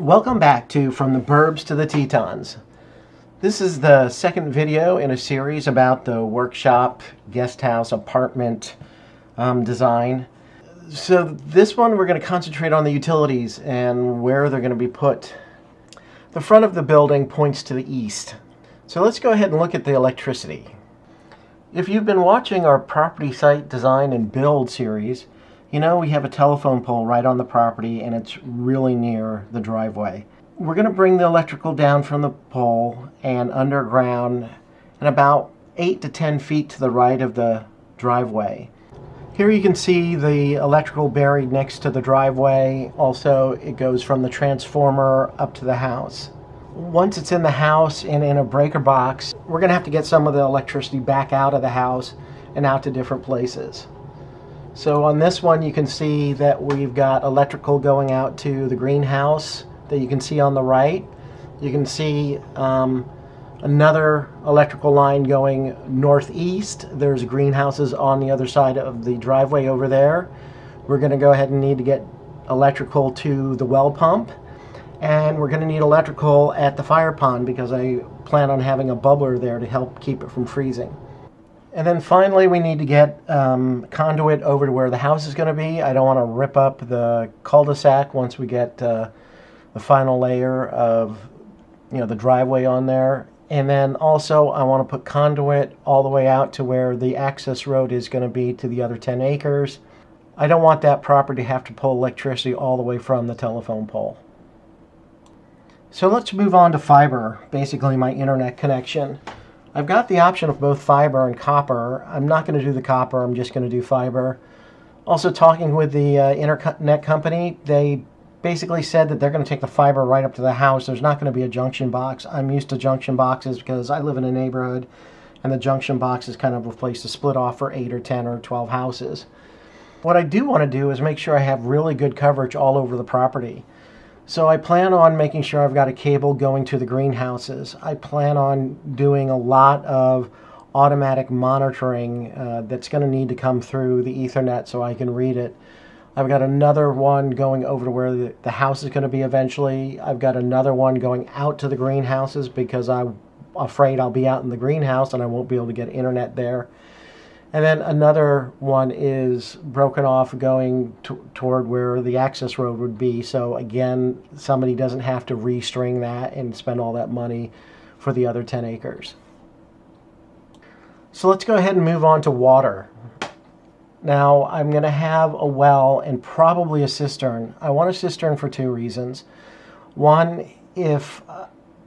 Welcome back to From the Burbs to the Tetons. This is the second video in a series about the workshop, guest house, apartment design. So this one we're going to concentrate on the utilities and where they're going to be put. The front of the building points to the east. So let's go ahead and look at the electricity. If you've been watching our property site design and build series, you know we have a telephone pole right on the property and it's really near the driveway. We're going to bring the electrical down from the pole and underground and about 8 to 10 feet to the right of the driveway. Here you can see the electrical buried next to the driveway. Also, it goes from the transformer up to the house. Once it's in the house and in a breaker box, we're going to have to get some of the electricity back out of the house and out to different places. So on this one you can see that we've got electrical going out to the greenhouse that you can see on the right. You can see another electrical line going northeast. There's greenhouses on the other side of the driveway over there. We're going to go ahead and need to get electrical to the well pump. And we're going to need electrical at the fire pond because I plan on having a bubbler there to help keep it from freezing. And then finally we need to get conduit over to where the house is going to be. I don't want to rip up the cul-de-sac once we get the final layer of the driveway on there. And then also I want to put conduit all the way out to where the access road is going to be to the other 10 acres. I don't want that property to have to pull electricity all the way from the telephone pole. So let's move on to fiber, basically my internet connection. I've got the option of both fiber and copper. I'm not going to do the copper, I'm just going to do fiber. Also talking with the internet company, they basically said that they're going to take the fiber right up to the house. There's not going to be a junction box. I'm used to junction boxes because I live in a neighborhood and the junction box is kind of a place to split off for 8 or 10 or 12 houses. What I do want to do is make sure I have really good coverage all over the property. So I plan on making sure I've got a cable going to the greenhouses. I plan on doing a lot of automatic monitoring that's going to need to come through the Ethernet so I can read it. I've got another one going over to where the house is going to be eventually. I've got another one going out to the greenhouses because I'm afraid I'll be out in the greenhouse and I won't be able to get internet there. And then another one is broken off going toward where the access road would be. So again, somebody doesn't have to restring that and spend all that money for the other 10 acres. So let's go ahead and move on to water. Now I'm going to have a well and probably a cistern. I want a cistern for 2 reasons. One, if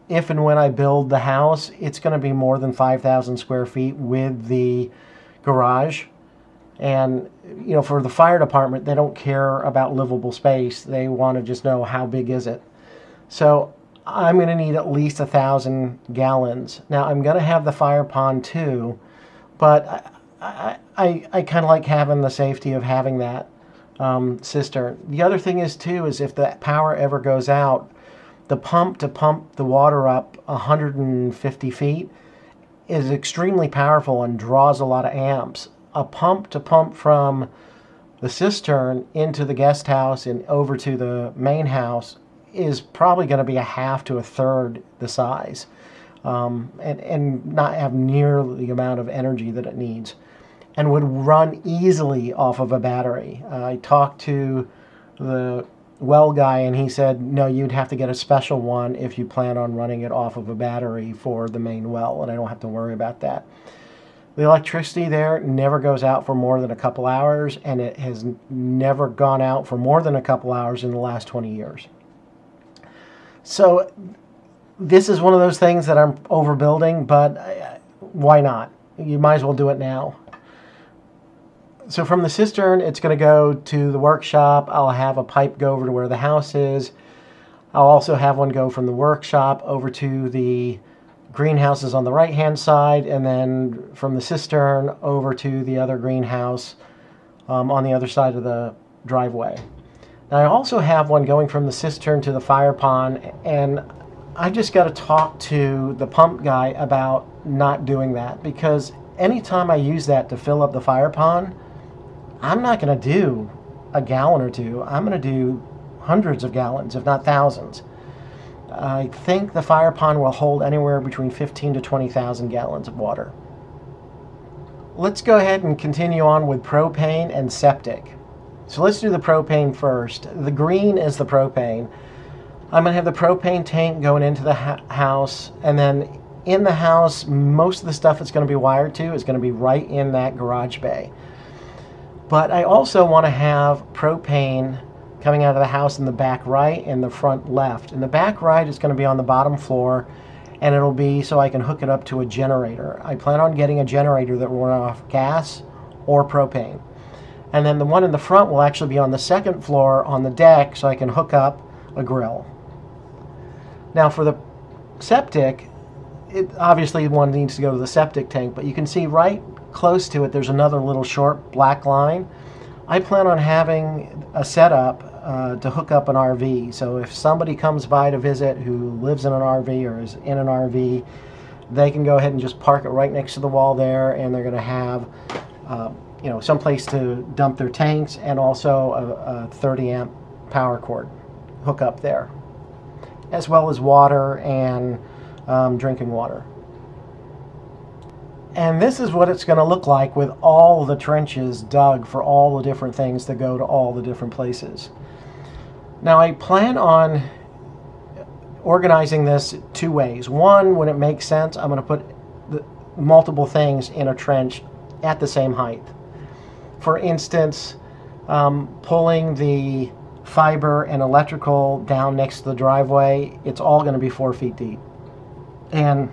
and when I build the house, it's going to be more than 5,000 square feet with the garage. And for the fire department, they don't care about livable space. They want to just know how big is it. So I'm going to need at least 1,000 gallons. Now I'm going to have the fire pond too, but I kind of like having the safety of having that cistern. The other thing is too is if the power ever goes out, the pump to pump the water up 150 feet is extremely powerful and draws a lot of amps. A pump to pump from the cistern into the guest house and over to the main house is probably going to be a half to a third the size and not have near the amount of energy that it needs and would run easily off of a battery. I talked to the well guy and he said no, you'd have to get a special one if you plan on running it off of a battery for the main well, and I don't have to worry about that. The electricity there never goes out for more than a couple hours, and it has never gone out for more than a couple hours in the last 20 years. So this is one of those things that I'm overbuilding, but why not? You might as well do it now. So from the cistern, it's going to go to the workshop. I'll have a pipe go over to where the house is. I'll also have one go from the workshop over to the greenhouses on the right-hand side, and then from the cistern over to the other greenhouse on the other side of the driveway. Now I also have one going from the cistern to the fire pond, and I just got to talk to the pump guy about not doing that, because anytime I use that to fill up the fire pond, I'm not going to do a gallon or two. I'm going to do hundreds of gallons, if not thousands. I think the fire pond will hold anywhere between 15 to 20,000 gallons of water. Let's go ahead and continue on with propane and septic. So let's do the propane first. The green is the propane. I'm going to have the propane tank going into the house, and then in the house, most of the stuff it's going to be wired to is going to be right in that garage bay. But I also want to have propane coming out of the house in the back right and the front left. And the back right is going to be on the bottom floor, and it'll be so I can hook it up to a generator. I plan on getting a generator that will run off gas or propane. And then the one in the front will actually be on the second floor on the deck, so I can hook up a grill. Now for the septic, obviously one needs to go to the septic tank, but you can see right close to it there's another little short black line. I plan on having a setup to hook up an RV. So if somebody comes by to visit who lives in an RV or is in an RV, they can go ahead and just park it right next to the wall there, and they're going to have some place to dump their tanks, and also a 30 amp power cord hook up there, as well as water and drinking water. And this is what it's going to look like with all the trenches dug for all the different things that go to all the different places. Now I plan on organizing this two ways. One, when it makes sense, I'm going to put multiple things in a trench at the same height. For instance, pulling the fiber and electrical down next to the driveway, it's all going to be 4 feet deep. And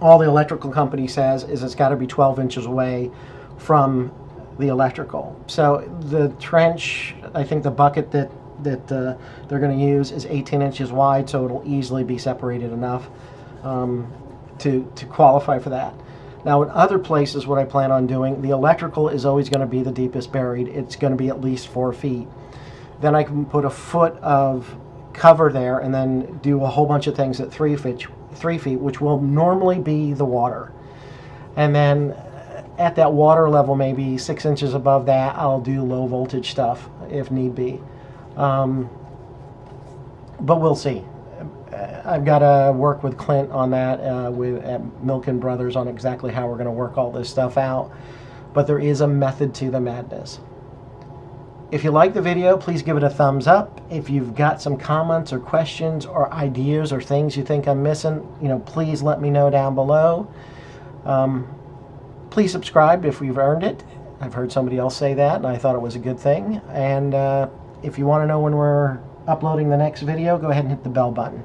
all the electrical company says is it's got to be 12 inches away from the electrical. So the trench, I think the bucket that they're going to use is 18 inches wide, so it'll easily be separated enough to qualify for that. Now in other places, what I plan on doing, the electrical is always going to be the deepest buried. It's going to be at least 4 feet. Then I can put a foot of cover there and then do a whole bunch of things at 3 feet, which will normally be the water. And then at that water level, maybe 6 inches above that, I'll do low voltage stuff if need be. But we'll see. I've got to work with Clint on that at Milken Brothers on exactly how we're going to work all this stuff out. But there is a method to the madness. If you like the video, please give it a thumbs up. If you've got some comments or questions or ideas or things you think I'm missing, please let me know down below. Please subscribe if you've earned it. I've heard somebody else say that, and I thought it was a good thing. And if you want to know when we're uploading the next video, go ahead and hit the bell button.